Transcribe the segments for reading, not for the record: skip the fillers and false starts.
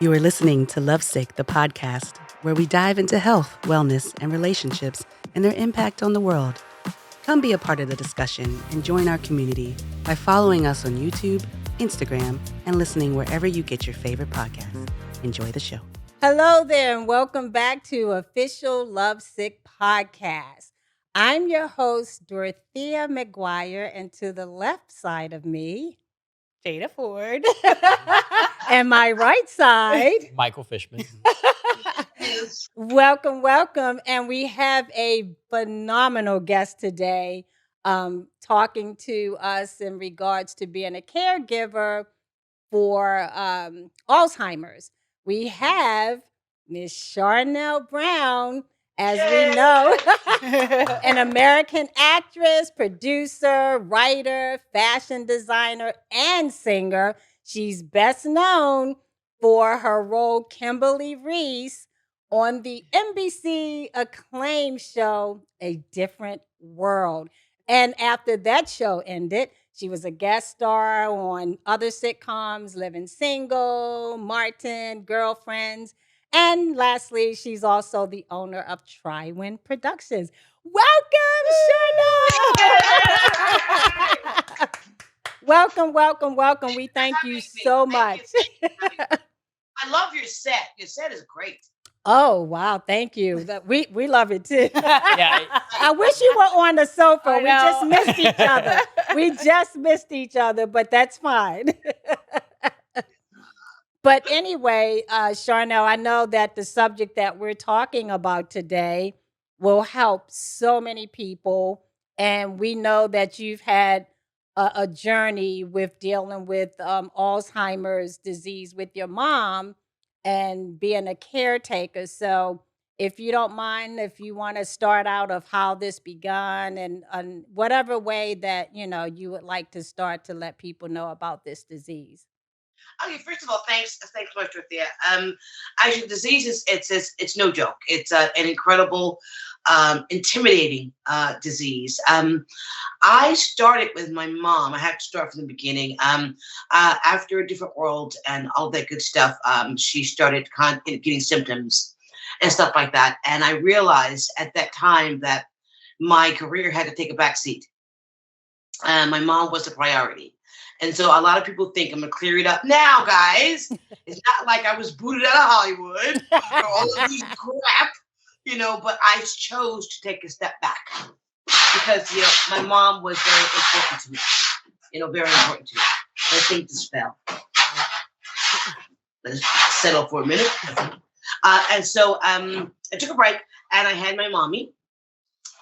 You are listening to Lovesick, the podcast, where we dive into health, wellness, and relationships and their impact on the world. Come be a part of the discussion and join our community by following us on YouTube, Instagram, and listening wherever you get your favorite podcasts. Enjoy the show. Hello there, and welcome back to Official Lovesick Podcast. I'm your host, Dorothea McGuire, and to the left side of me, Jada Ford. and my right side, Michael Fishman. welcome. And we have a phenomenal guest today talking to us in regards to being a caregiver for Alzheimer's. We have Miss Charnele Brown, as we know, an American actress, producer, writer, fashion designer, and singer. She's best known for her role Kimberly Reese on the NBC acclaimed show A Different World. And after that show ended, she was a guest star on other sitcoms, Living Single, Martin, Girlfriends. And lastly, she's also the owner of Tri-Wen Productions. Welcome, Charnele! Welcome. We thank you so much. I love your set. Your set is great. Oh, wow. Thank you. We love it too. Yeah. I wish you were on the sofa. I We just know. missed each other, but that's fine. But anyway, Charnele, I know that the subject that we're talking about today will help so many people. And we know that you've had a journey with dealing with Alzheimer's disease with your mom and being a caretaker. So if you don't mind, if you want to start out of how this began and whatever way that, you would like to start to let people know about this disease. Okay, first of all, thanks so much, Dorothea. Actually, disease it's no joke. It's an incredible, intimidating disease. I started with my mom. I have to start from the beginning. After A Different World and all that good stuff, she started getting symptoms and stuff like that. And I realized at that time that my career had to take a back seat. My mom was the priority. And so a lot of people think I'm going to clear it up now, guys. It's not like I was booted out of Hollywood or all of these crap, but I chose to take a step back because, my mom was very important to me, very important to me. I think this fell. Let's settle for a minute. And so I took a break and I had my mommy.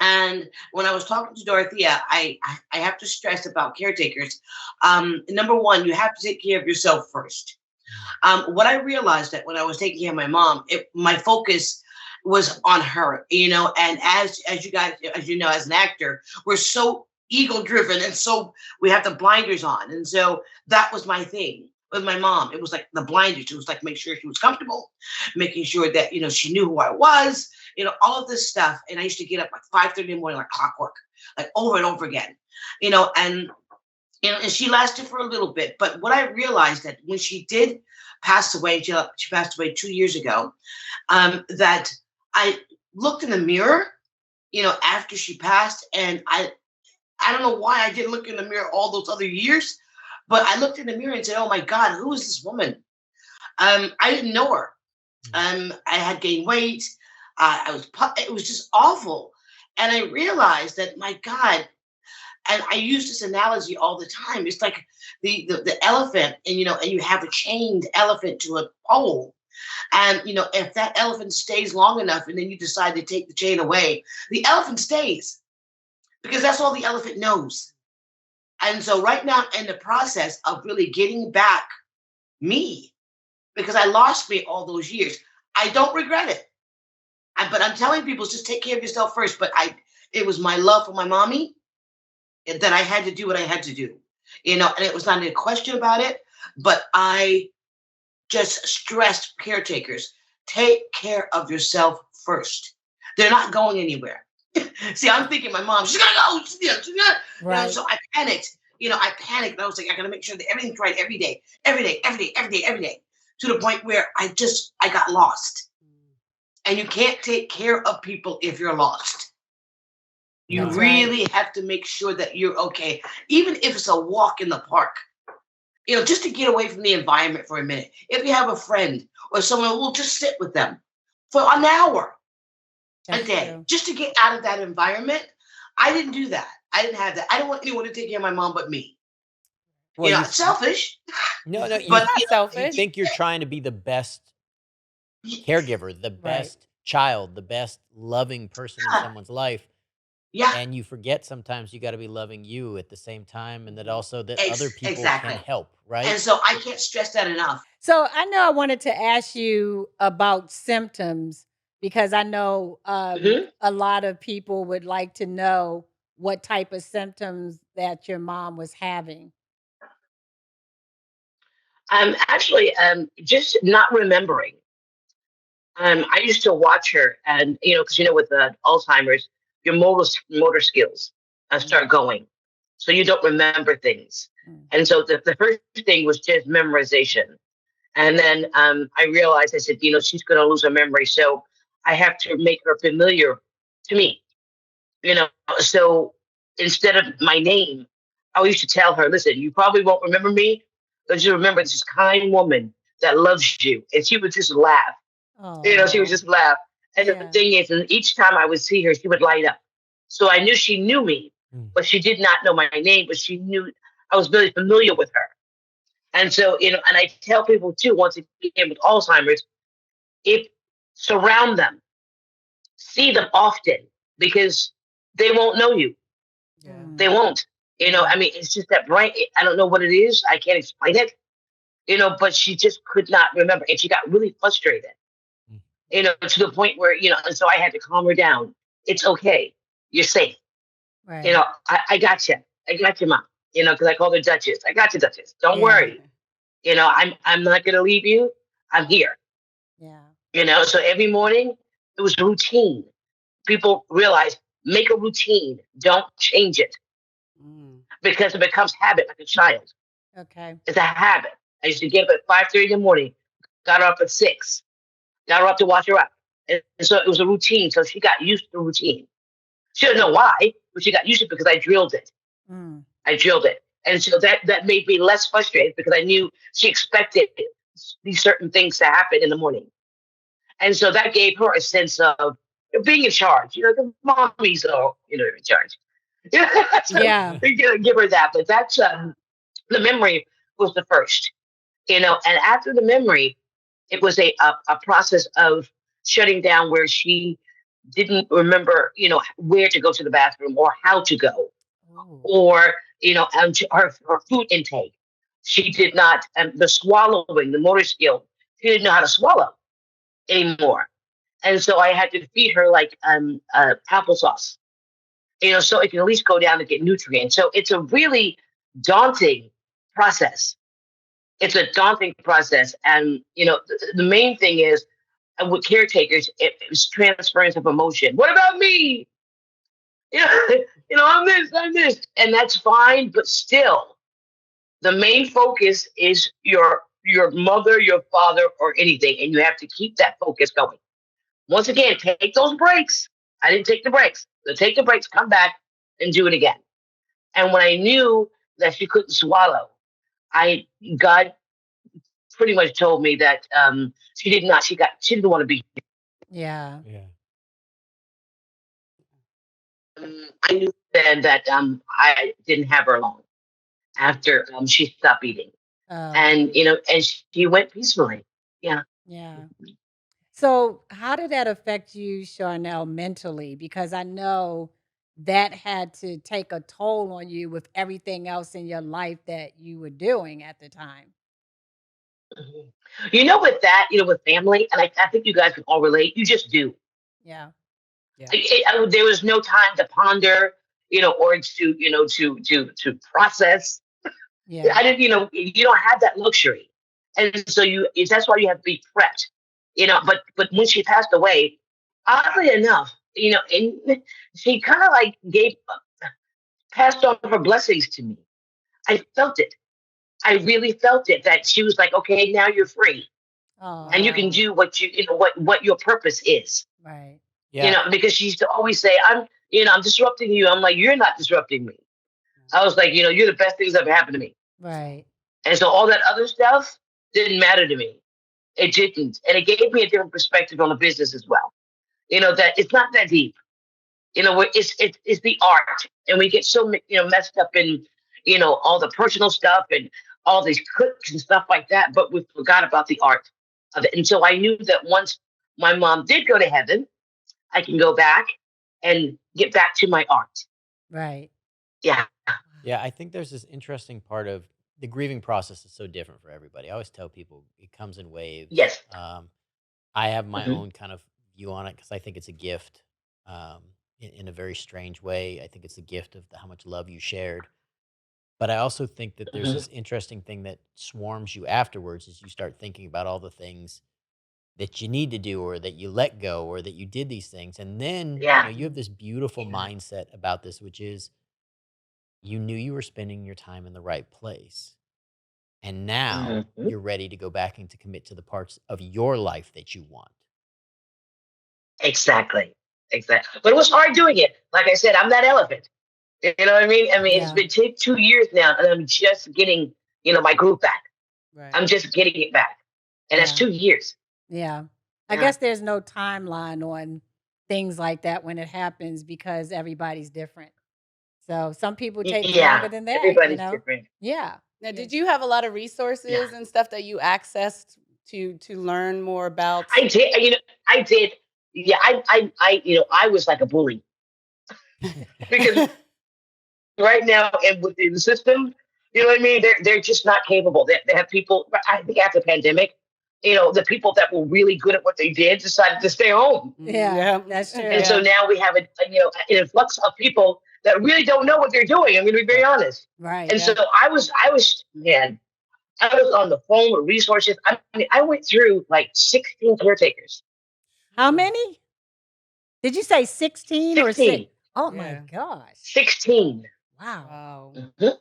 And when I was talking to Dorothea, I have to stress about caretakers. Number one, you have to take care of yourself first. What I realized that when I was taking care of my mom, my focus was on her, and as you guys, as you know, as an actor, we're so ego driven. And so we have the blinders on. And so that was my thing with my mom. It was like the blinders. It was like make sure she was comfortable, making sure that, she knew who I was, all of this stuff. And I used to get up like 5:30 in the morning, like clockwork, like over and over again, and she lasted for a little bit. But what I realized that when she did pass away, she passed away 2 years ago, that I looked in the mirror, after she passed, and I don't know why I didn't look in the mirror all those other years, but I looked in the mirror and said, "Oh my God, who is this woman?" I didn't know her. I had gained weight. It was just awful. And I realized that, my God, and I use this analogy all the time. It's like the elephant, and you have a chained elephant to a pole. And, if that elephant stays long enough and then you decide to take the chain away, the elephant stays because that's all the elephant knows. And so right now I'm in the process of really getting back me because I lost me all those years. I don't regret it. But I'm telling people, just take care of yourself first. But it was my love for my mommy that I had to do what I had to do, and it was not a question about it. But I just stressed caretakers, take care of yourself first. They're not going anywhere. See, I'm thinking my mom, she's gonna go. She's gonna. Right. So I panicked. And I was like, I gotta make sure that everything's right every day. to the point where I got lost. And you can't take care of people if you're lost. You That's right. really have to make sure that you're okay, even if it's a walk in the park. Just to get away from the environment for a minute. If you have a friend or someone, will just sit with them for an hour a That's day, true. just to get out of that environment. I didn't do that. I didn't have that. I don't want anyone to take care of my mom but me. Well, It's selfish, no, you but Not you selfish. think you're trying to be the best y- caregiver, the Right. best child, the best loving person in yeah, someone's life, yeah, and you forget sometimes you got to be loving you at the same time, and that also that other people can exactly. help, right? And so I can't stress that enough. So I know I wanted to ask you about symptoms because I know Mhm. a lot of people would like to know what type of symptoms that your mom was having. Actually, just not remembering. I used to watch her, and because with Alzheimer's, your motor skills start going, so you don't remember things. Mm. And so the first thing was just memorization, and then I realized I said, she's going to lose her memory, so I have to make her familiar to me. You know, so instead of my name, I used to tell her, "Listen, you probably won't remember me, but you remember this kind woman that loves you," and she would just laugh. She would Oh, just laugh. And the yeah. thing is, and each time I would see her, she would light up. So I knew she knew me, Mm. but she did not know my name, but she knew I was very familiar with her. And so, and I tell people too, once again with Alzheimer's, if surround them, see them often because they won't know you. Yeah. They won't. Yeah. I mean, it's just that brain. I don't know what it is. I can't explain it. But she just could not remember, and she got really frustrated. Mm. To the point where, and so I had to calm her down. It's okay. You're safe. Right. I got you. I got you, mom. Because I called her Duchess. I got you, Duchess. Don't Yeah. worry. I'm not going to leave you. I'm here. Yeah. So every morning it was routine. People realize make a routine. Don't change it because it becomes habit like a child. Okay. It's a habit. I used to get up at 5:30 in the morning, got her up at 6, got her up to wash her up. And so it was a routine. So she got used to the routine. She doesn't know why, but she got used to it because I drilled it. Mm. I drilled it. And so that made me less frustrated because I knew she expected these certain things to happen in the morning. And so that gave her a sense of being in charge. The mommy's all, in charge. So Yeah. we give her that. But that's the memory was the first, and after the memory, it was a process of shutting down where she didn't remember, where to go to the bathroom or how to go, Oh. or her food intake. She did not the swallowing, the motor skill. She didn't know how to swallow anymore, and so I had to feed her like applesauce, so it can at least go down and get nutrients. So it's a really daunting process. It's a daunting process, and the main thing is with caretakers, it's transference of emotion. What about me? I'm this, and that's fine. But still, the main focus is your mother, your father, or anything, and you have to keep that focus going. Once again, take those breaks. I didn't take the breaks. So take the breaks, come back, and do it again. And when I knew that she couldn't swallow, God pretty much told me that she didn't want to be. Yeah. Yeah. I knew then that I didn't have her long after she stopped eating, Oh. and she went peacefully. Yeah. Yeah. So, how did that affect you, Charnel, mentally? Because I know that had to take a toll on you with everything else in your life that you were doing at the time. Mhm. With that, with family, and I think you guys can all relate. You just do. Yeah. Yeah. There was no time to ponder, or to to process. Yeah. I didn't, you don't have that luxury, and so that's why you have to be prepped, But when she passed away, oddly enough, and she kind of like gave passed on her blessings to me. I felt it. I really felt it that she was like, okay, now you're free. and you can Oh, do what your purpose is. right. Yeah. Because she used to always say, I'm disrupting you. I'm like, you're not disrupting me. I was like, you're the best things that ever happened to me. Right. And so all that other stuff didn't matter to me. It didn't. And it gave me a different perspective on the business as well. That it's not that deep. It's the art. And we get so, messed up in, all the personal stuff and all these cooks and stuff like that. But we forgot about the art of it. And so I knew that once my mom did go to heaven, I can go back and get back to my art. Right. Yeah. Yeah, I think there's this interesting part of the grieving process is so different for everybody. I always tell people it comes in waves. Yes. I have my Hmm. own kind of view on it because I think it's a gift in a very strange way. I think it's a gift of how much love you shared. But I also think that there's Hmm. this interesting thing that swarms you afterwards as you start thinking about all the things that you need to do or that you let go or that you did these things. And then, Yeah. you have this beautiful mindset about this, which is you knew you were spending your time in the right place. And now Hmm. you're ready to go back and to commit to the parts of your life that you want. Exactly. Exactly. But it was hard doing it. Like I said, I'm that elephant. You know what I mean? I mean, it's Yeah. been 2 years now, and I'm just getting, my groove back. Right. I'm just getting it back. And that's Yeah. 2 years. Yeah. I Yeah. guess there's no timeline on things like that when it happens because everybody's different. So some people take longer Yeah. than that, Everybody's different. Yeah. Now, Yeah. did you have a lot of Yeah. resources and stuff that you accessed to learn more about? I did. I did. Yeah. I was like a bully because right now and within the system, you know what I mean? They're just not capable. They have people. I think after the pandemic, the people that were really good at what they did decided to stay home, Yeah. Yeah. That's true. and so now we have an influx of people that really don't know what they're doing. I'm going to be very honest. Right. And so I was man, I was on the phone with resources. I mean, I went through like 16 caretakers. How many? Did you say 16 or 6? 16. Oh my Yeah. gosh. 16. Wow. Wow. Mhm.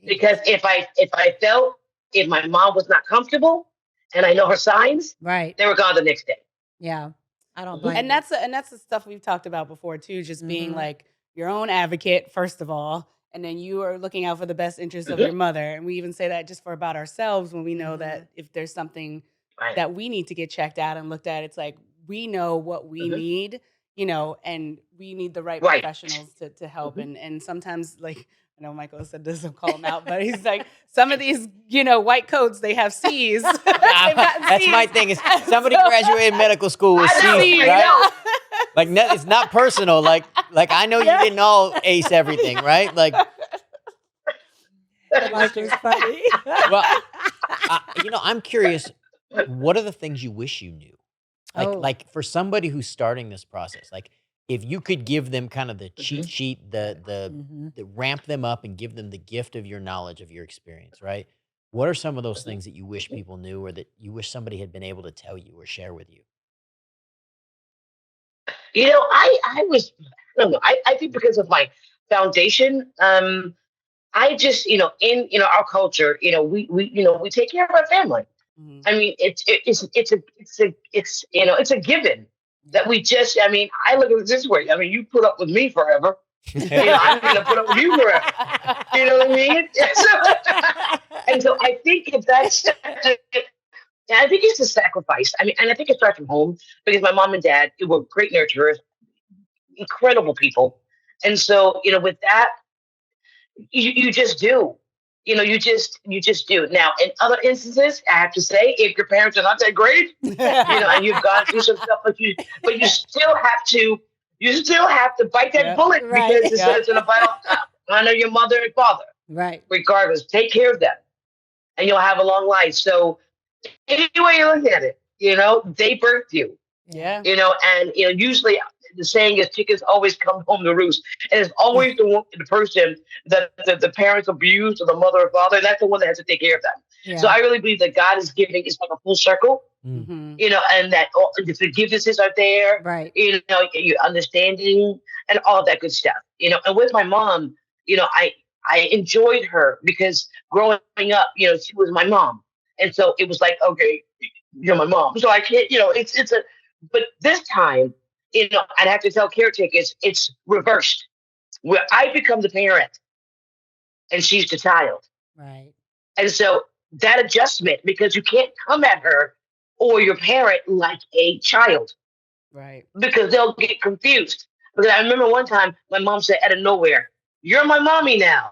Because Jeez. if I felt if my mom was not comfortable and I know her signs, Right. they were gone the next day. Yeah. I don't Mhm. blame And you. that's the stuff we've talked about before too, just being Mhm. like your own advocate first of all, and then you are looking out for the best interests of Mhm. your mother. And we even say that just for about ourselves when we know that if there's something Right. that we need to get checked out and looked at, it's like we know what we Mhm. need, and we need the right Right. professionals to help. Mhm. And sometimes, like, I know Michael said this, I'll call him out, but he's like, some of these, white coats, they have C's. They've gotten That's my Cs. thing is And somebody so- graduated medical school with I know, C's, I right? know. Like it's not personal. Like I know you didn't all ace everything, right? Like, Michael's funny. well, I'm curious. What are the things you wish you knew? Oh. Like for somebody who's starting this process, like if you could give them kind of the cheat Mhm. sheet, the Mhm. ramp them up and give them the gift of your knowledge of your experience, right? What are some of those Mhm. things that you wish people knew or that you wish somebody had been able to tell you or share with you? I was, I don't know. I think because of my foundation, I just, in, our culture, we take care of our family. Mhm. I mean, it's a given that we just, I mean, I look at it this way. I mean, you put up with me forever. I'm going to put up with you forever. You know what I mean? And so I think if that's, I think it's a sacrifice. I mean, and I think it starts from home because my mom and dad were great nurturers, incredible people. And so, with that, you just do. You just do. Now, in other instances, I have to say, if your parents are not that great, and you've gone through some stuff, but you still have to bite that Yep. bullet Right. because it says it's gonna bite off top. Honor your mother and father, Right. regardless. Take care of them, and you'll have a long life. So, any way you look at it, they birthed you. Yeah. And usually the saying is chickens always come home to roost, and it's always the person that the parents abused or the mother or father. That's the one that has to take care of them. Yeah. So I really believe that God is giving is like a full circle, Mhm. and that all the forgivenesses are there, Right. your understanding and all of that good stuff. And with my mom, I enjoyed her because growing up, she was my mom, and so it was like okay. you're my mom. So I can't, it's a, but this time, I'd have to tell caretakers it's reversed, where I become the parent and she's the child. Right. And so that adjustment, because you can't come at her or your parent like a child, Right. because they'll get confused. Because I remember one time my mom said out of nowhere, "You're my mommy now."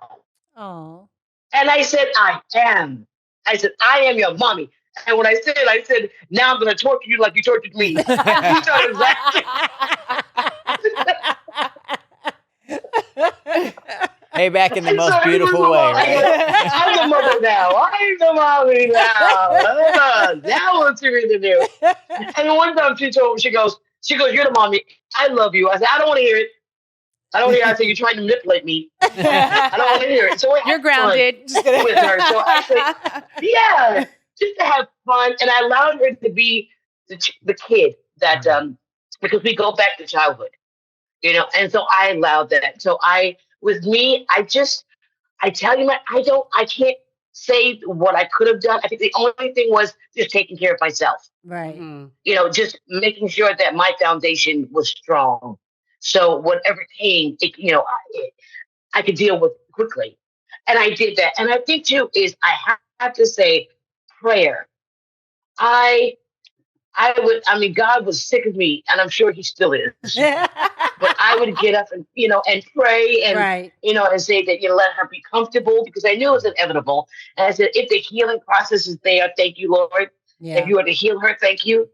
Oh. And I said, "I am." I said, "I am your mommy." And when I said, "Now I'm going to torture you like you tortured me." You know exactly. Hey, back in the And so most beautiful way, right? I'm the mother now. I'm the mommy now. Now what's you to do? And one time she goes, "You're the mommy. I love you." I said, "I don't want to hear it. I don't want to hear it." I said, "You're trying to manipulate me. I don't want to hear it." So You're grounded. Just with her. So I said, yeah, just to have fun. And I allowed her to be the kid that, because we go back to childhood, and so I allowed that. So with me, I tell you, I can't say what I could have done. I think the only thing was just taking care of myself. Right. Mhm. Just making sure that my foundation was strong. So whatever came, I could deal with quickly. And I did that. And I think too is I have to say prayer. I mean, God was sick of me, and I'm sure he still is. But I would get up and pray and, Right. And say that, let her be comfortable, because I knew it was inevitable. And I said, if the healing process is there, thank you, Lord. Yeah. If you were to heal her, thank you.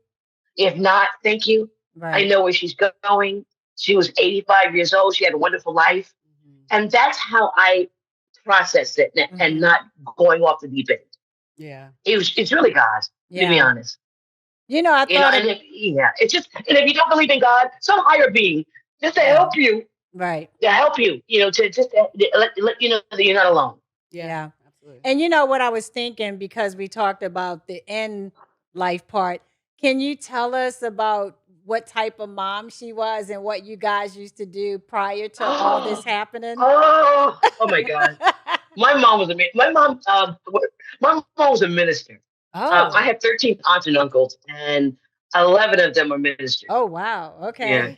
If not, thank you. Right. I know where she's going. She was 85 years old. She had a wonderful life. And that's how I processed it, and not going off the deep end. Yeah. It's really God, to be honest. I thought it's just, and if you don't believe in God, some higher being, just to help you, right. to help you, to let you know that you're not alone. Yeah. Absolutely. And what I was thinking, because we talked about the end life part, can you tell us about what type of mom she was and what you guys used to do prior to all this happening? Oh my God. My mom was my mom was a minister. I had 13 aunts and uncles, and 11 of them are ministers. Oh, wow. Okay. Yeah.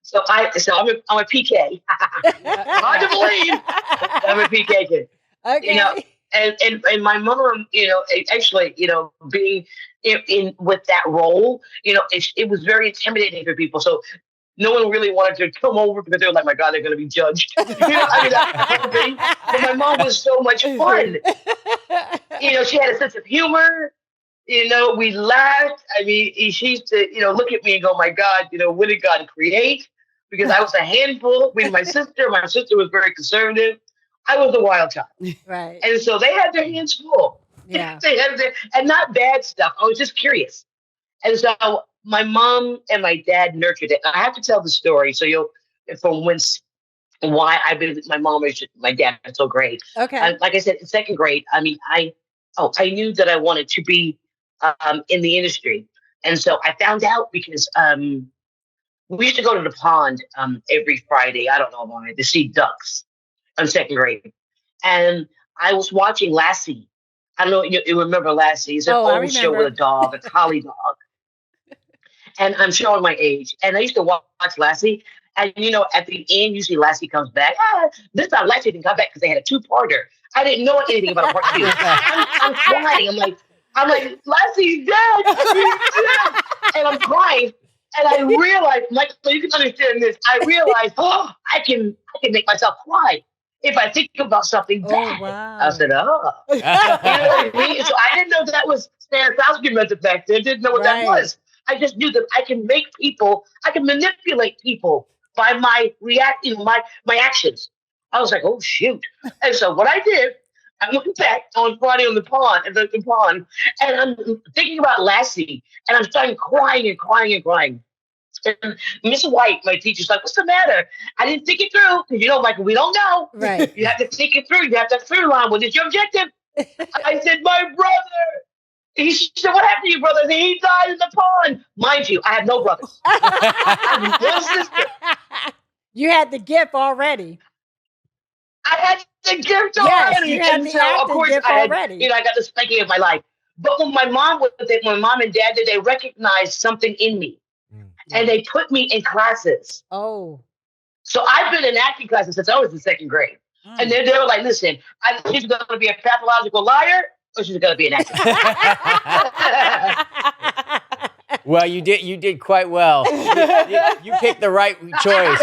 So I'm a PK. Hard to believe. I'm a PK kid. Okay. And my mom, actually, being in with that role, it was very intimidating for people. So no one really wanted to come over, because they were like, "My God, they're going to be judged." That whole thing. But my mom was so much fun. She had a sense of humor. We laughed. I mean, she used to, look at me and go, "My God, what did God create?" Because I was a handful with my sister. My sister was very conservative. I was the wild child. Right. And so they had their hands full. Yeah. And not bad stuff. I was just curious. And so my mom and my dad nurtured it. I have to tell the story so why I've been with my mom and my dad are so great. Okay. Like I said, in second grade, I mean, I knew that I wanted to be in the industry. And so I found out because we used to go to the pond every Friday. I don't know why, to see ducks in second grade. And I was watching Lassie. I don't know if you remember Lassie. It's an old show with a dog, a collie dog. And I'm showing my age. And I used to watch Lassie. And, at the end, usually Lassie comes back. This time Lassie didn't come back because they had a two-parter. I didn't know anything about part two. I'm crying. I'm like, "Lassie's dead. She's dead." And I'm crying. And I realized, so you can understand this. I realized, I can make myself cry if I think about something bad. Wow. I said, You know what I mean? So I didn't know that was Stanislavski method back then. Didn't know what that was. I just knew that I can manipulate people by my my actions. I was like, "Oh shoot!" And so what I did, I went back on Friday on the pond, and I'm thinking about Lassie, and I'm starting crying and crying and crying. And Miss White, my teacher's like, "What's the matter?" I didn't think it through, because Michael, we don't know. Right. You have to think it through. You have to through line. What is your objective? I said, "My brother." He said, "What happened to your brother?" I said, "He died in the pond." Mind you, I have no brothers. I have no sister. You had the gift already. I had the gift Yes, already. you had And the so, of acting course, gift I had, already. I got the spanking of my life. But when my mom and dad did, they recognized something in me, and they put me in classes. Oh. So I've been in acting classes since I was in second grade. And they were like, listen, either she's going to be a pathological liar or she's going to be an actor. Well, you did quite well. You picked the right choice.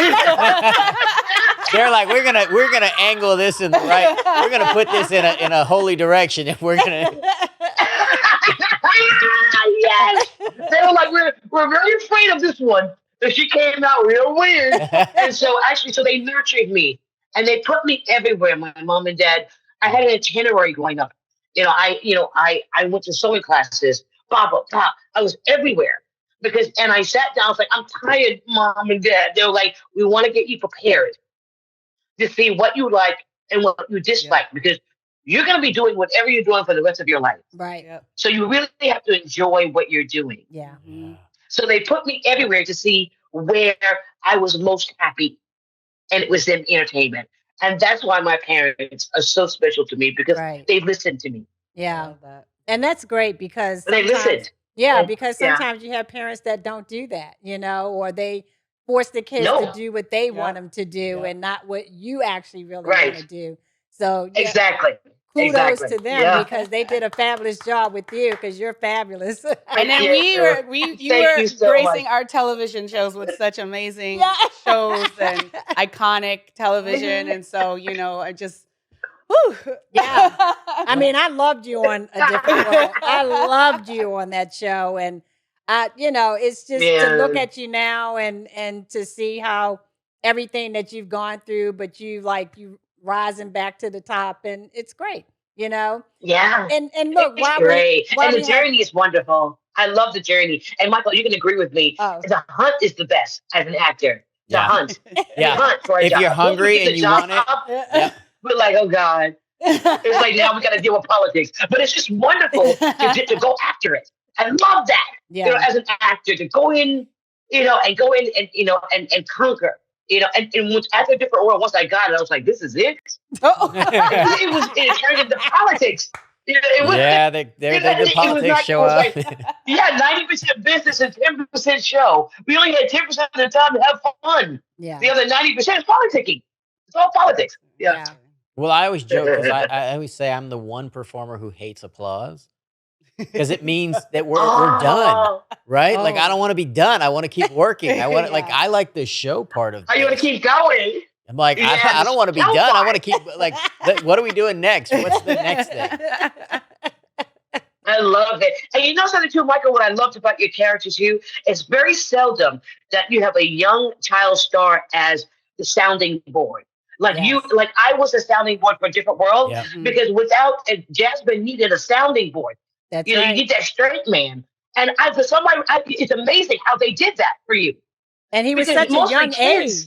They're like, we're gonna angle this in the right. We're gonna put this in a holy direction, and we're gonna. Yes, they were like, we're very afraid of this one. So she came out real weird, and so they nurtured me, and they put me everywhere. My mom and dad. I had an itinerary growing up. I went to sewing classes. Blah blah blah. I was everywhere and I sat down. I was like, I'm tired, Mom and Dad. They were like, we want to get you prepared to see what you like and what you dislike, because you're going to be doing whatever you're doing for the rest of your life. Right. Yep. So you really have to enjoy what you're doing. Yeah. Yeah. So they put me everywhere to see where I was most happy, and it was in entertainment. And that's why my parents are so special to me, because they listened to me. Yeah. And that's great because they listened. Yeah, because sometimes you have parents that don't do that, or they force the kids to do what they want them to do and not what you actually really want to do. So exactly. Kudos to them because they did a fabulous job with you, because you're fabulous. And then you were gracing our television shows with such amazing shows and iconic television. And so, I just, whew. Yeah. I mean, I loved you on A Different World. I loved you on that show. And, it's just to look at you now and to see how everything that you've gone through, but you rising back to the top, and it's great, Yeah. And look, the journey is wonderful. I love the journey. And Michael, you can agree with me. The hunt is the best as an actor. The hunt. Yeah. The hunt for a if job. you're hungry and you want it, we're like, oh God. It's like now we got to deal with politics. But it's just wonderful to go after it. I love that. Yeah. As an actor, to go in, and go in and conquer. And after A Different World, once I got it, I was like, this is it. It turned into politics. The politics show up. 90% business and 10% show. We only had 10% of the time to have fun. Yeah. The other 90% is politicking. It's all politics. Yeah. Well, I always joke because I always say I'm the one performer who hates applause, because it means that we're done, right? Like, I don't want to be done. I want to keep working. I want to, I like the show part of you want to keep going. I'm like, I don't want to be done. I want to keep, what are we doing next? What's the next thing? I love it. And you know something too, Michael, what I loved about your character too, it's very seldom that you have a young child star as the sounding board. I was a sounding board for A Different World, because without Jasmine needed a sounding board. That's right. You need that straight man. And it's amazing how they did that for you. And he was such a young age.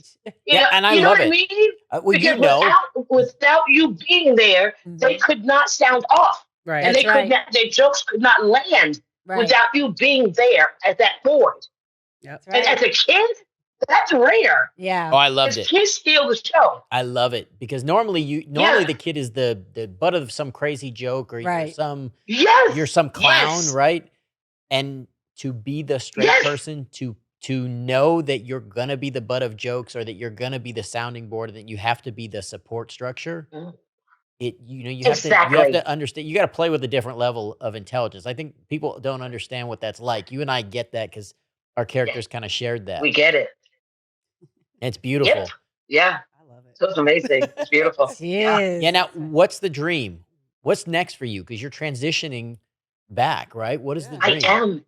And I you know love what it. I mean? Because without you being there, they could not sound off. Right. And their jokes could not land without you being there at that board. Yep. And as a kid, that's rare. Yeah. Oh, I loved it. Kids steal the show. I love it because normally the kid is the butt of some crazy joke, or you're some clown, right? And to be the straight person, to know that you're gonna be the butt of jokes, or that you're gonna be the sounding board, and that you have to be the support structure. You have to understand. You got to play with a different level of intelligence. I think people don't understand what that's like. You and I get that because our characters kind of shared that. We get it. It's beautiful. Yep. Yeah. I love it. So it's amazing. It's beautiful. Yeah. Now, what's the dream? What's next for you? Because you're transitioning back, right? What is the dream? I am.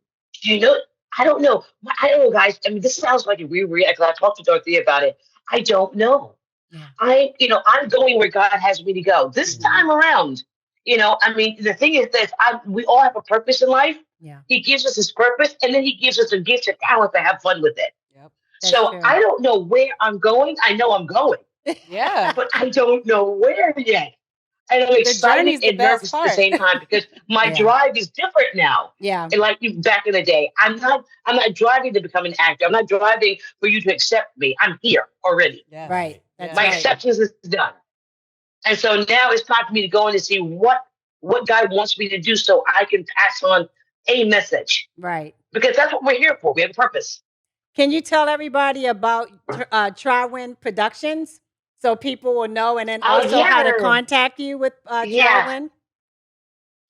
I don't know. I don't know, guys. I mean, this sounds like a weird. I talked to Dorothea about it. I don't know. Yeah. I'm going where God has me to go this time around. I mean, the thing is this: we all have a purpose in life. Yeah. He gives us his purpose, and then he gives us a gift of talent to have fun with it. Yep. So true. I don't know where I'm going. I know I'm going. Yeah. But I don't know where yet. And I'm excited and nervous at the same time because my drive is different now. Yeah. And like back in the day, I'm not driving to become an actor. I'm not driving for you to accept me. I'm here already. Yeah. Right. My acceptance is done. And so now it's time for me to go in and see what what God wants me to do so I can pass on a message. Right. Because that's what we're here for. We have a purpose. Can you tell everybody about Tri-Wen Productions so people will know, and then also how to contact you with Tri-Wen?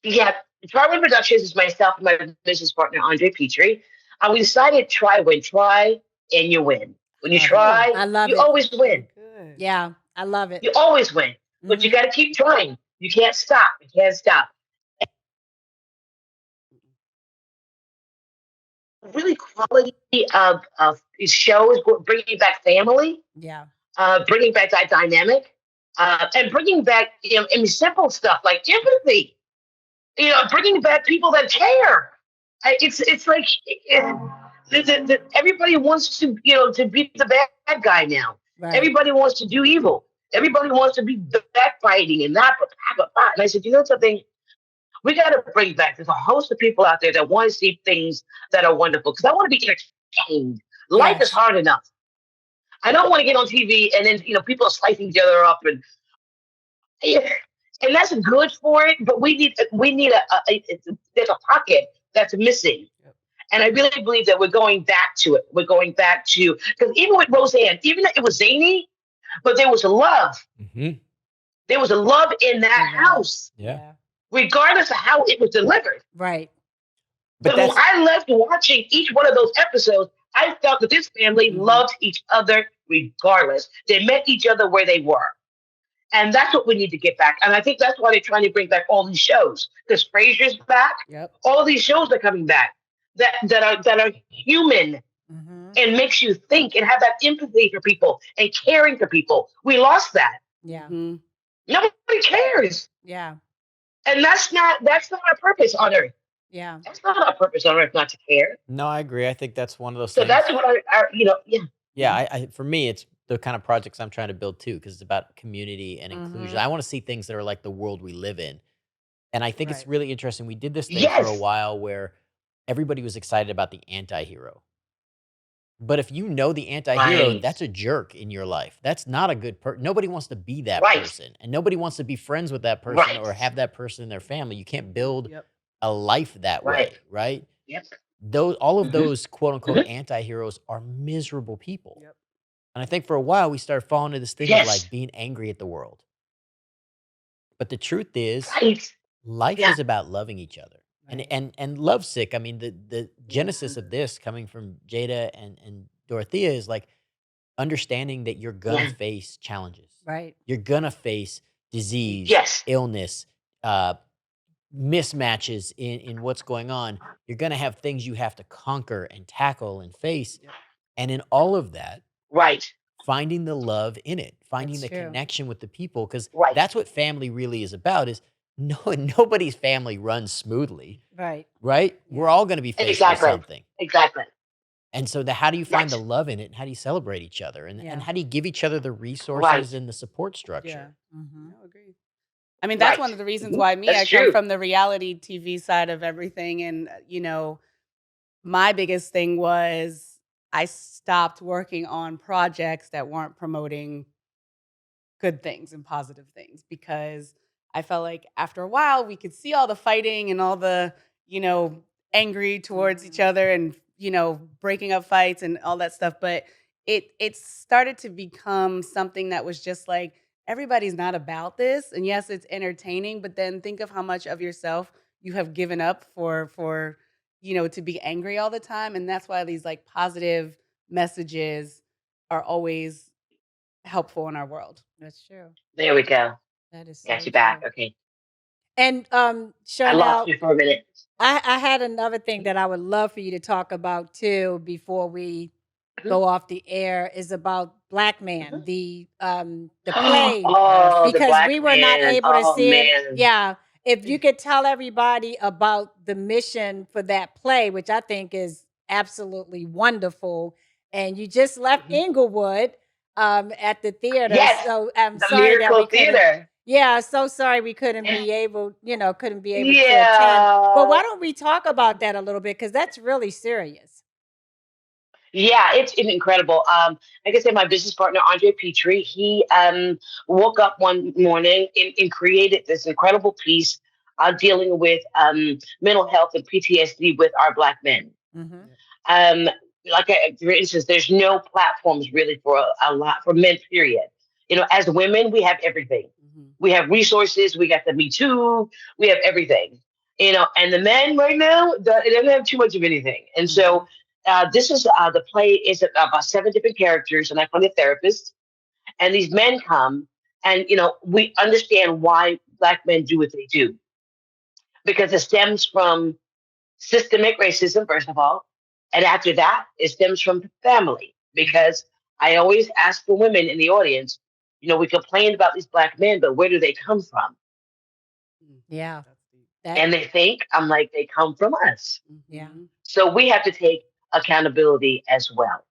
Yeah. Tri-Wen Productions is myself and my business partner, Andre Petrie. We decided Tri-Wen, try and you win. When you try, you always win. Good. Yeah, I love it. You always win. But you got to keep trying. You can't stop. You can't stop. Really quality of shows, bringing back family. Yeah. Bringing back that dynamic. And bringing back simple stuff like empathy. Bringing back people that care. It's like everybody wants to be the bad guy now. Right. Everybody wants to do evil. Everybody wants to be backbiting and not. And I said, you know something? We got to bring back. There's a host of people out there that want to see things that are wonderful because I want to be entertained. Life is hard enough. I don't want to get on TV and then people are slicing each other up and that's good for it. But we need there's a pocket that's missing. Yep. And I really believe that we're going back to it. We're going back to, because even with Roseanne, even though it was zany, but there was a love. Mm-hmm. There was a love in that house. Yeah. Regardless of how it was delivered. Right. But when I left watching each one of those episodes, I felt that this family loved each other regardless. They met each other where they were. And that's what we need to get back. And I think that's why they're trying to bring back all these shows. Because Frasier's back. Yep. All these shows are coming back that are human and makes you think and have that empathy for people and caring for people. We lost that. Yeah. Mm-hmm. Nobody cares. Yeah. And that's not our purpose on earth. Yeah. That's not our purpose on earth, not to care. No, I agree. I think that's one of those things. So that's what Yeah, for me, it's the kind of projects I'm trying to build too, because it's about community and inclusion. I want to see things that are like the world we live in. And I think it's really interesting. We did this thing for a while where everybody was excited about the anti-hero. But if you know the anti-hero, that's a jerk in your life. That's not a good person. Nobody wants to be that person. And nobody wants to be friends with that person or have that person in their family. You can't build a life that way, right? Yep. All of those quote-unquote anti-heroes are miserable people. Yep. And I think for a while, we started falling into this thing of like being angry at the world. But the truth is, life is about loving each other. And lovesick, I mean, the genesis of this coming from Jada and Dorothea is like understanding that you're going to face challenges. Right. You're going to face disease, illness, mismatches in what's going on. You're going to have things you have to conquer and tackle and face. And in all of that, finding the love in it, finding the connection with the people, because that's what family really is about is nobody's family runs smoothly. Right. We're all going to be faced with something. Exactly. And so how do you find the love in it? And how do you celebrate each other? And how do you give each other the resources and the support structure? Yeah. Mm-hmm. I agree. I mean, that's one of the reasons why I come from the reality TV side of everything. And, my biggest thing was I stopped working on projects that weren't promoting good things and positive things because I felt like after a while we could see all the fighting and all the, angry towards each other and, breaking up fights and all that stuff. But it started to become something that was just like, everybody's not about this. And yes, it's entertaining, but then think of how much of yourself you have given up for to be angry all the time. And that's why these like positive messages are always helpful in our world. That's true. There we go. That is so got you back. Okay. And Charnele, I lost you for a minute. I had another thing that I would love for you to talk about too before we go off the air is about Black Man, the play, because we were not able to see it. Yeah. If you could tell everybody about the mission for that play, which I think is absolutely wonderful. And you just left Inglewood at the theater. Yes. So I'm the sorry Miracle that we Theater. Yeah, so sorry we couldn't be able, to attend. But why don't we talk about that a little bit? Because that's really serious. Yeah, it's incredible. Like I said, my business partner, Andre Petrie, he woke up one morning and created this incredible piece dealing with mental health and PTSD with our Black men. Mm-hmm. For instance, there's no platforms really for a lot for men, period. As women, we have everything. Mm-hmm. We have resources. We got the Me Too. We have everything. And the men right now, they don't have too much of anything. And so this is the play is about 7 different characters, and I play a therapist. And these men come, and we understand why Black men do what they do, because it stems from systemic racism, first of all. And after that, it stems from family. Because I always ask the women in the audience, we complain about these Black men, but where do they come from? Yeah. And they think, I'm like, they come from us. Yeah. So we have to take accountability as well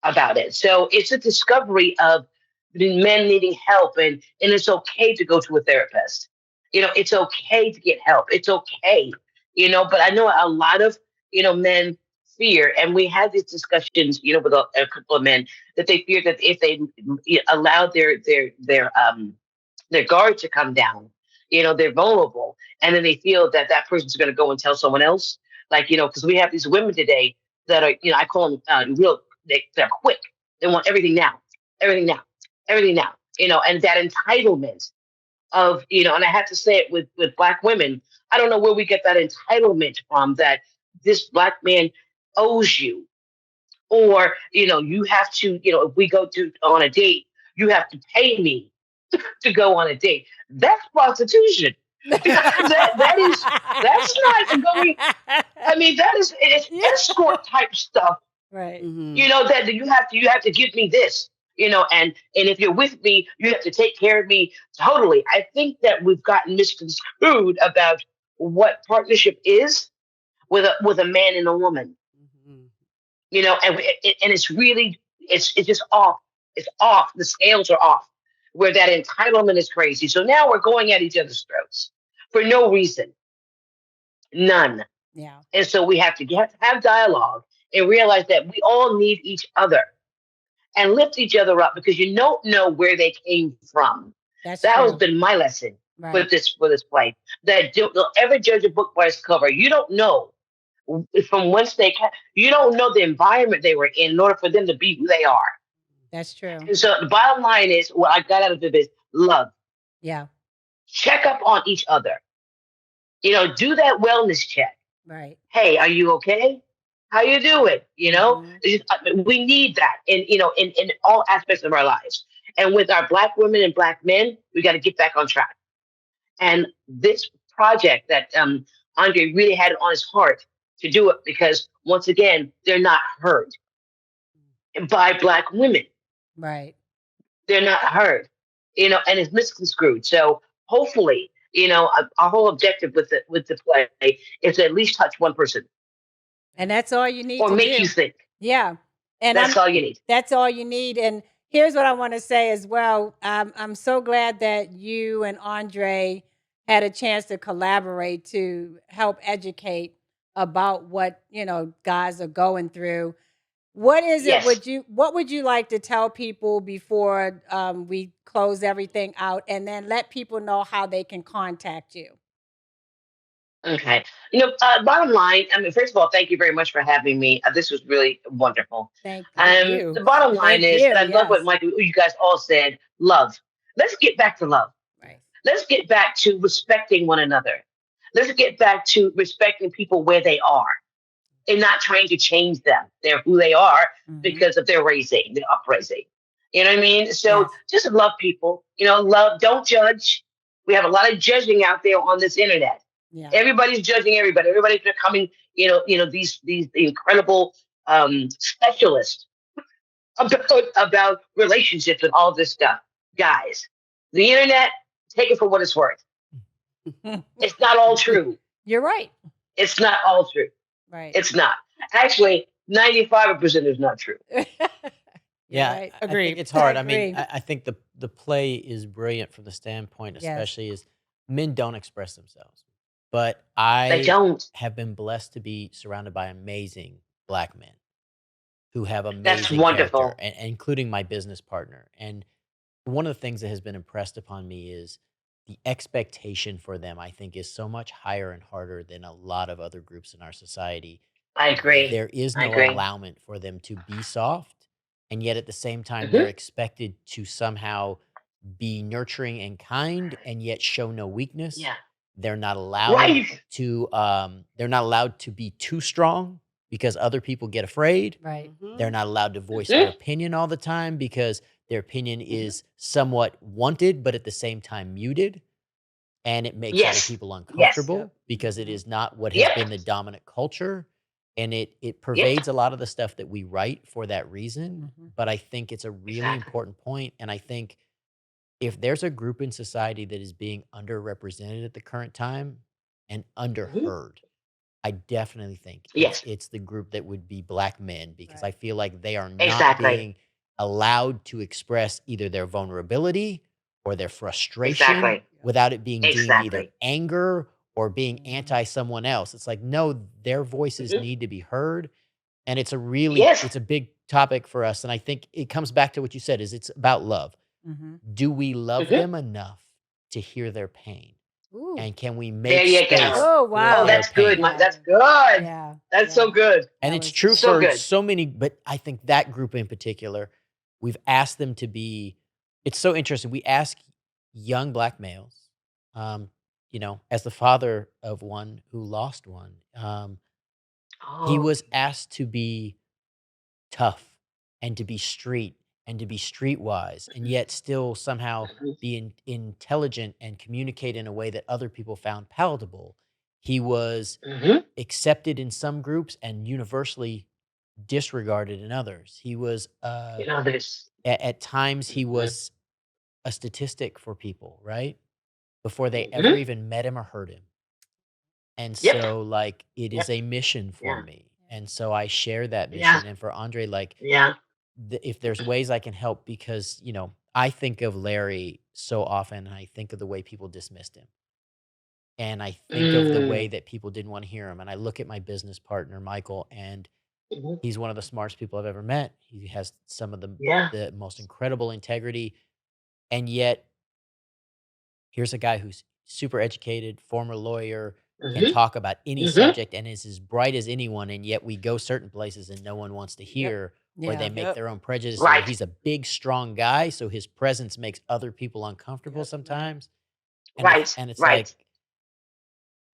about it. So it's a discovery of the men needing help, and it's okay to go to a therapist. It's okay to get help. It's okay. But I know a lot of, men fear, and we had these discussions, with a couple of men, that they fear that if they allow their guard to come down, they're vulnerable. And then they feel that that person's going to go and tell someone else. Like, because we have these women today that are, I call them they're quick. They want everything now, everything now, everything now, and that entitlement of, and I have to say it with Black women. I don't know where we get that entitlement from, that this Black man owes you, or, you have to, if we go on a date, you have to pay me to go on a date. That's prostitution. That's not going. I mean, it's escort type stuff. Right. Mm-hmm. That you have to give me this. And if you're with me, you have to take care of me totally. I think that we've gotten misconstrued about what partnership is with a man and a woman. Mm-hmm. And it's really it's just off. It's off. The scales are off. Where that entitlement is crazy. So now we're going at each other's throats for no reason. None. Yeah. And so we have to have dialogue and realize that we all need each other and lift each other up, because you don't know where they came from. That has been my lesson for this play. That don't ever judge a book by its cover. You don't know from whence they came. You don't know the environment they were in order for them to be who they are. That's true. And so the bottom line is, what I got out of it is love. Yeah. Check up on each other. Do that wellness check. Right. Hey, are you okay? How you doing? We need that in all aspects of our lives. And with our Black women and Black men, we got to get back on track. And this project that Andre really had it on his heart to do it, because once again, they're not heard by Black women. Right. They're not heard, and it's misconstrued. So hopefully, our whole objective with the play is to at least touch one person. And that's all you need or to make do. you think. Yeah. And That's all you need. That's all you need. And here's what I want to say as well. I'm so glad that you and Andre had a chance to collaborate to help educate about what, guys are going through. What is Yes. what would you like to tell people before we close everything out, and then let people know how they can contact you? Okay. Bottom line, first of all, thank you very much for having me. This was really wonderful. Thank you. The bottom line Thank is, you, and I love what yes. you guys all said, love. Let's get back to love. Right. Let's get back to respecting one another. Let's get back to respecting people where they are and not trying to change them. They're who they are because of their upraising. You know what I mean? So Yes. just love people. Love, don't judge. We have a lot of judging out there on this internet. Yeah. Everybody's judging everybody. Everybody's becoming, these incredible specialists about relationships and all this stuff. Guys, the internet, take it for what it's worth. It's not all true. You're right. It's not all true. Right. It's not. Actually, 95% is not true. Yeah, right. I Agreed. think it's hard. I I mean, agree. I think the play is brilliant from the standpoint, Yes. especially is men don't express themselves. But They I don't. have been blessed to be surrounded by amazing Black men who have That's amazing wonderful. character, and including my business partner. And one of the things that has been impressed upon me is the expectation for them, I think, is so much higher and harder than a lot of other groups in our society. I agree. There is no allowance for them to be soft, and yet at the same time, they're expected to somehow be nurturing and kind, and yet show no weakness. Yeah. They're not allowed to. They're not allowed to be too strong because other people get afraid. Right. They're not allowed to voice their opinion all the time because their opinion is somewhat wanted, but at the same time muted. And it makes other people uncomfortable because it is not what has been the dominant culture. And it pervades a lot of the stuff that we write for that reason. But I think it's a really important point. And I think if there's a group in society that is being underrepresented at the current time and underheard, I definitely think it's the group that would be Black men, because I feel like they are not being allowed to express either their vulnerability or their frustration without it being deemed either anger or being anti someone else. It's like, no, their voices need to be heard. And it's a really, it's a big topic for us. And I think it comes back to what you said, is it's about love. Do we love them enough to hear their pain? Ooh. And can we make space? Oh, wow. Oh, that's good. That's good. Yeah. That's so good. And it's true for so many, but I think that group in particular, we've asked them to be, it's so interesting. We ask young Black males, you know, as the father of one who lost one, he was asked to be tough and to be street and to be streetwise, and yet still somehow be intelligent and communicate in a way that other people found palatable. He was accepted in some groups and universally disregarded in others. He was, at times, he was a statistic for people, right? Before they ever even met him or heard him. And so, like, it is a mission for me. And so I share that mission. And for Andre, like, if there's ways I can help, because, you know, I think of Larry so often, and I think of the way people dismissed him. And I think of the way that people didn't want to hear him. And I look at my business partner, Michael, and he's one of the smartest people I've ever met. He has some of the most incredible integrity. And yet, here's a guy who's super educated, former lawyer, can talk about any subject and is as bright as anyone. And yet we go certain places and no one wants to hear, or they make their own prejudice. He's a big, strong guy, so his presence makes other people uncomfortable sometimes. And it's like,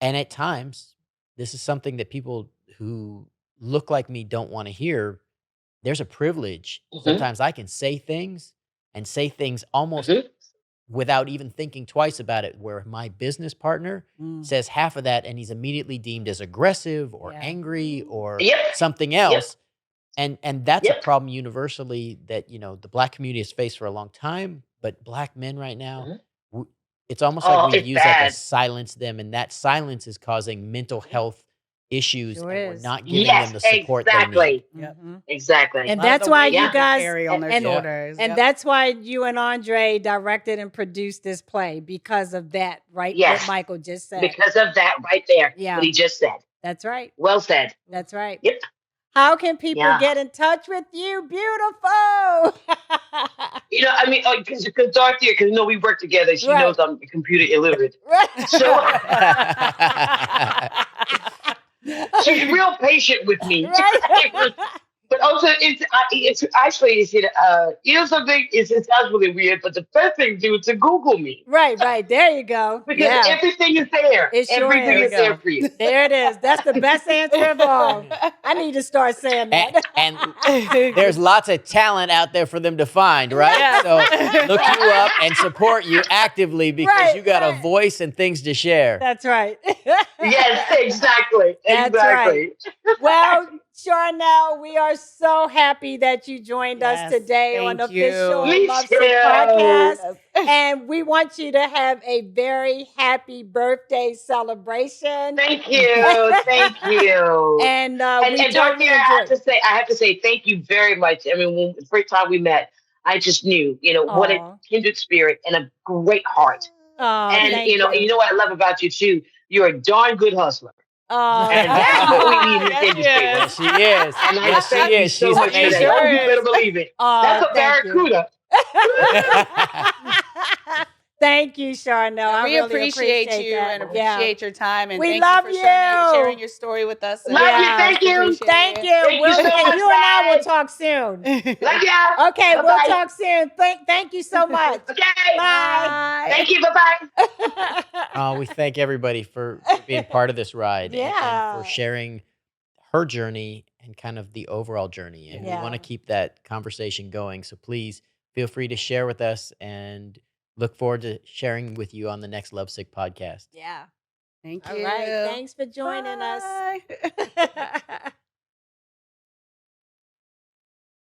and at times, this is something that people who look like me don't want to hear. There's a privilege. Sometimes I can say things almost without even thinking twice about it, where my business partner says half of that and he's immediately deemed as aggressive or angry or something else. And that's a problem universally that, you know, the Black community has faced for a long time, but Black men right now, it's almost like we've used that to silence them, and that silence is causing mental health issues, and we're not giving them the support they need. Exactly. And that's why you guys carry on their shoulders. And that's why you and Andre directed and produced this play, because of that, right? Yes. What Michael just said. Because of that right there. Yeah. What he just said. That's right. Well said. That's right. Yep. How can people get in touch with you? Beautiful. You know, I mean, because Dorothea, because, you know, we work together. She knows I'm computer illiterate. So she's real patient with me. But also, it's actually, you know, something, it sounds really weird, but the best thing to do is to Google me. Right. There you go. Because everything is there. It sure everything is there for you. There it is. That's the best answer of all. I need to start saying that. And there's lots of talent out there for them to find, right? So look you up and support you actively, because you got a voice and things to share. That's right. Yes, exactly. That's right. Well, Charnele, we are so happy that you joined us today on the official Love Sick podcast. And we want you to have a very happy birthday celebration. Thank you. Thank you. And Dorothea, I have to say thank you very much. I mean, when the first time we met, I just knew, you know, what a kindred spirit and a great heart. And you know what I love about you too? You're a darn good hustler. And that's what we need in this industry. Yes, she is. And I thank you so much for that. You better believe it. That's a barracuda. Thank you, Charnele. We really appreciate you that. and appreciate your time. And we thank love you for sharing your story with us. Love you. Thank you. Thank you. Thank you so much, you and I will talk soon. Love ya. Okay, Bye-bye. we'll talk soon. Thank you so much. Okay. Bye. Thank you. Bye-bye. We thank everybody for being part of this ride and for sharing her journey and kind of the overall journey. And we want to keep that conversation going. So please feel free to share with us and look forward to sharing with you on the next Lovesick podcast. Yeah. Thank you. All right. Thanks for joining us.